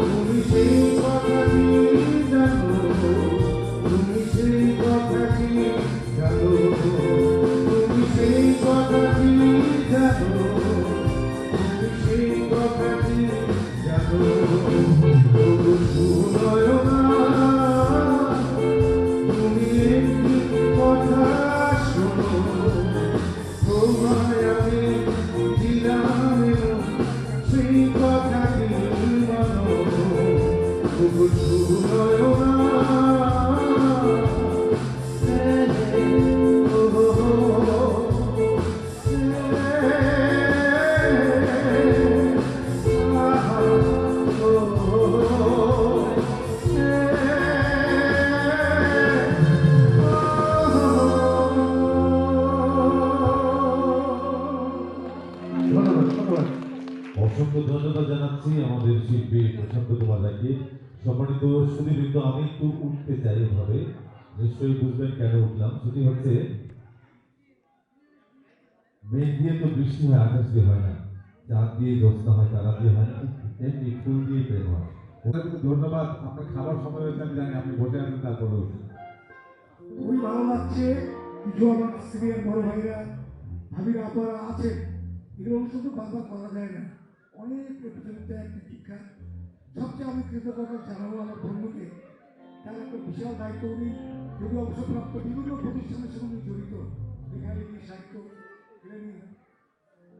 তুমি সেই কথা কি জানো, তুমি সেই কথা কি জানো, তুমি সেই কথা কি জানো, তুমি সেই কথা কি জানো, তবু শুনয় না তুমি একটি কথা শোনো, তোমায় আমি দিলাম সেই কথা কি মানো, তবু শুনয় না অসংখ্য ধন্যবাদ জানাচ্ছি আমাদের শিল্পী প্রশান্ত কুমার রায়কে। সম্মানিত সুধীবৃন্দ, আমি একটু উঠতে চাই এভাবে, নিশ্চয়ই বুঝবেন কেন উঠলাম। সেটি হচ্ছে মেঘ দিয়ে তো বৃষ্টি হয়, আকাশ দিয়ে হয় না, চাঁদ দিয়ে জ্যোৎস্না হয়, তারা দিয়ে হয় না, তেমনি ফুল দিয়ে প্রেম হয়। ওটা কিন্তু ধন্যবাদ। আপনার খাবার সময় হয়েছে আমি জানি, আপনি বসে আছেন তারপরেও খুবই ভালো লাগছে। কিছু আমার সিনিয়র বড় ভাইরা ভাবিরা আপনারা আছেন, এগুলো শুধু বারবার করা যায় না, অনেক প্রতিযোগিতা একটা শিক্ষা। সবচেয়ে আমি কৃতজ্ঞতা জানাবো আমার বন্ধুকে, তার একটা বিশাল দায়িত্ব। উনি যদি অবসরপ্রাপ্ত বিভিন্ন প্রতিষ্ঠানের সঙ্গে উনি জড়িত, লেখালেখি, সাহিত্য,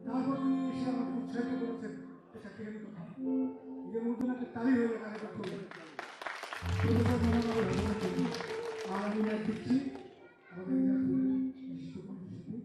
তারপর উনি এসে আমাকে উৎসাহিত করেছেন চাকরি কথা। নিজের মধ্যে একটা তালি হয়ে গেছে করতে আর আমি দিচ্ছি আমাদের বিশিষ্ট কণ্ঠশিল্পী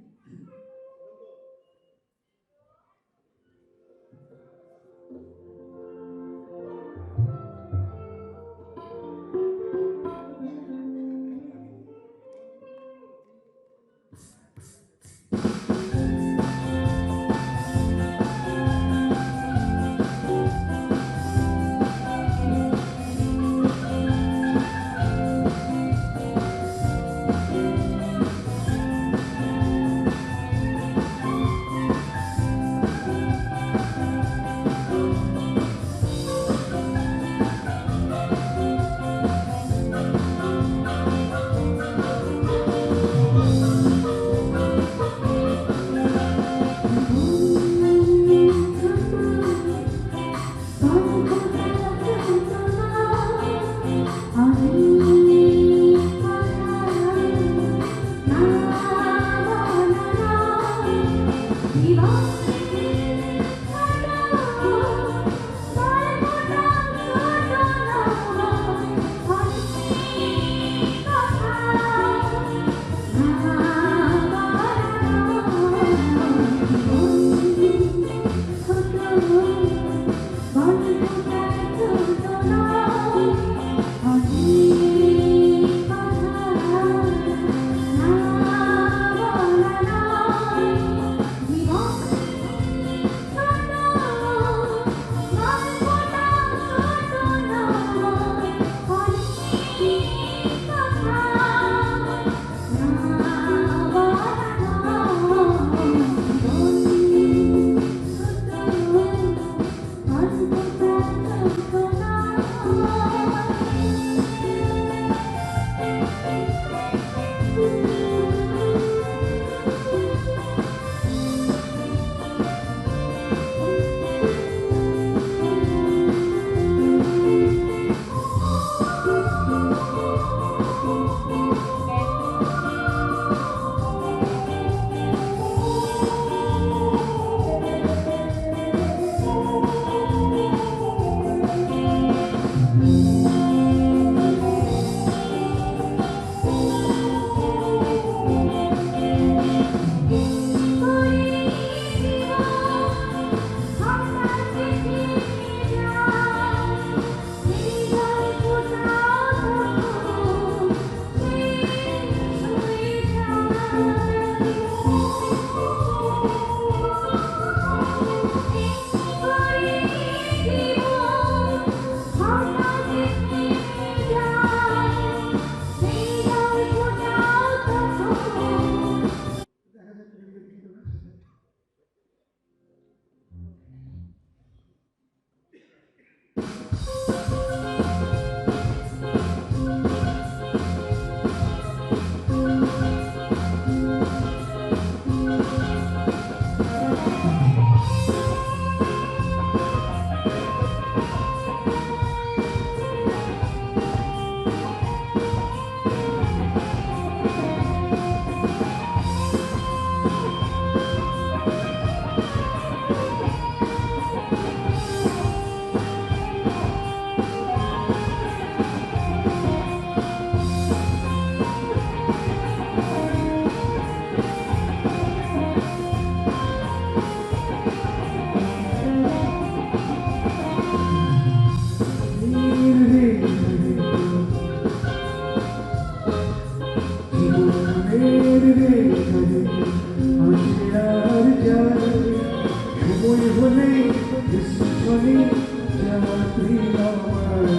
প্রিয়ময়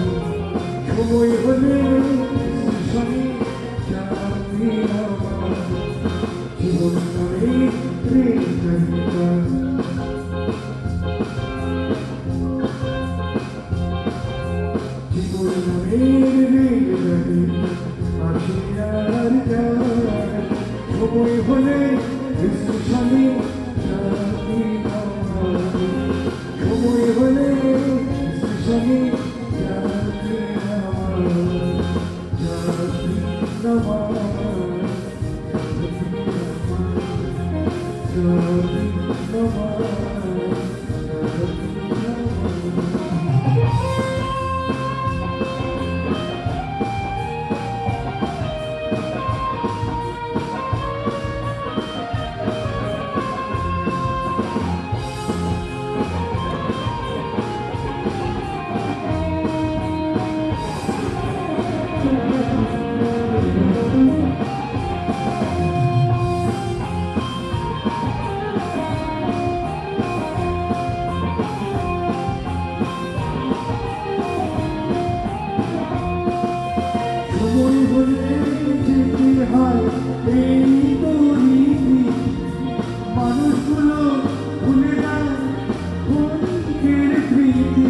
সময় হলে স্টেশনে যান প্রিয়ময় জীবন নামে ট্রেন গাড়িটা জীবন নামে রেলগাড়ি আসে আর যায় সময় হলে স্টেশনে যান প্রিয়ময় সময় হলে স্টেশনে যান প্রিয়ময় যাত্রী নমঃ যাত্রী নমঃ সময় হলে যেতে হয় এই গরিবি মানুষগুলো ভুলে যায় ক্ষণিকের প্রীতি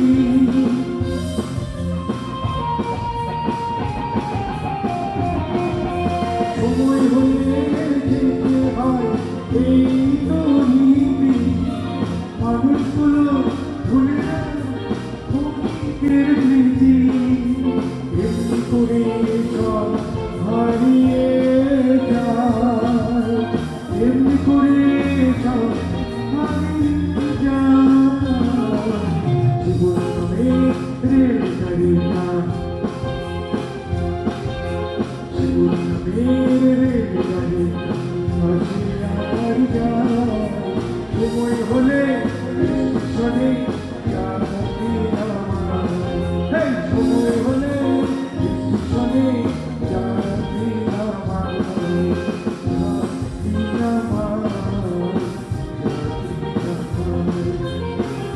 সময় হলে যেতে হয় এই গরিবি মানুষগুলো ভুলে যায় ক্ষণিকের প্রীতি এমনি করে সব হারিয়ে যায় এমনি করে সব হারিয়ে যায় জীবন নামে রেলগাড়িটা জীবন নামে রেলগাড়িটা আসে আর যায় সময় হলে স্টেশনে যাত্রী নামায় সময় হলে স্টেশনে যাত্রী নামায় যাত্রী নামায়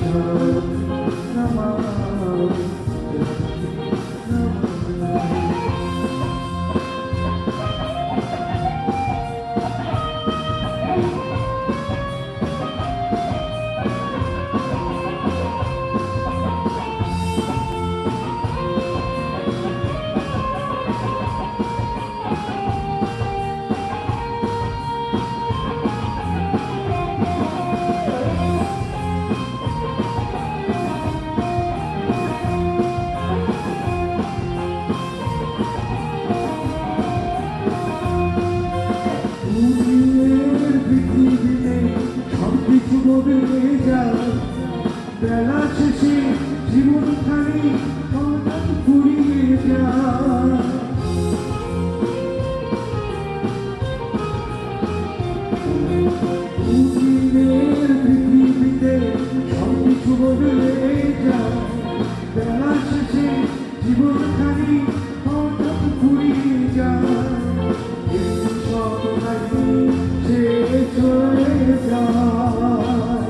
যাত্রী নামায় দুনিয়ার পৃথিবীতে সবকিছু বদলে যায় বেলা শেষে জীবনখানি হঠাৎ ফুরিয়ে যায় দুনিয়ার পৃথিবীতে সবকিছু বদলে যায় বেলা শেষে জীবনখানি হঠাৎ ফুরিয়ে যায় সব নাকি সে চলে যায়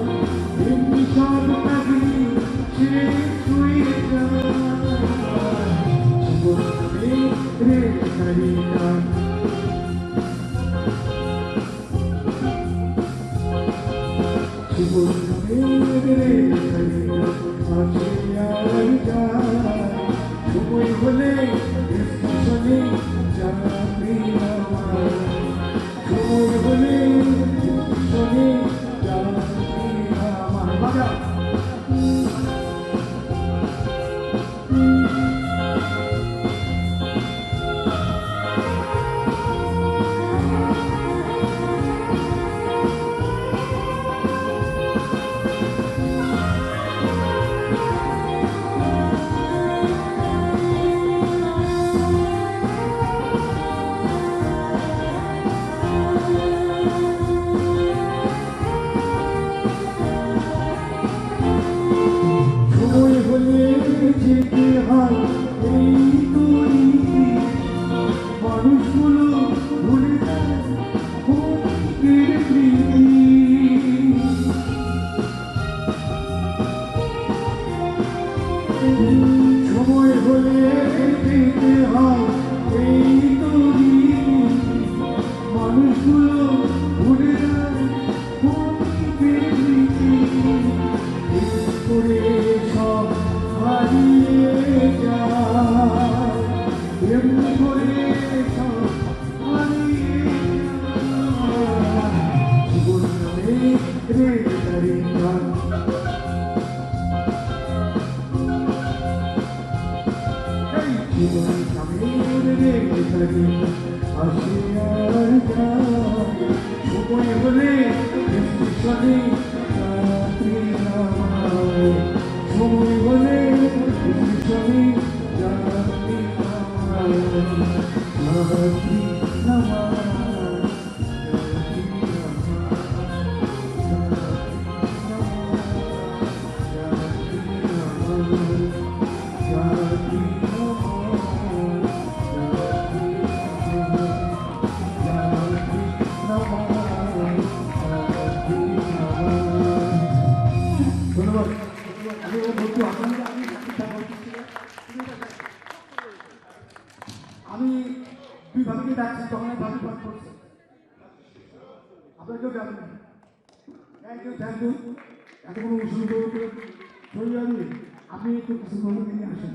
এমনি সব নাকি সে ছুঁয়ে যায় জীবন নামে রেলগাড়িটা জীবন নামে রেলগাড়িটা আসে আর যায় সময় হলে স্টেশনে যাত্রী নামায় সময় হলে স্টেশনে যাত্রী নামায় বাজা সময় হলে যেতে হয় এই তো রীতি। মানুষগুলো ভুলে যায় কোন প্রীতি। এই করে সব হারিয়ে যায়, এমনি করে সব হারিয়ে যায়। জীবন নামে রে তারি গান। জীবন নামে রে তারি আসে আর যায়। সময় হলে স্টেশনে যাত্রী নামায়। সময় হলে স্টেশনে যাত্রী নামায়। যাত্রী নামায়। ধন্যবাদ। আমি বলছি আমি দুই ভাবিকে ডাকছি, তখন ভাবি পাঠ করছি। আপনাকেও যাবেন, থ্যাংক ইউ, থ্যাংক ইউ। এত কোনো উৎসব আপনি একটু কিছু বলতে নিয়ে আসেন।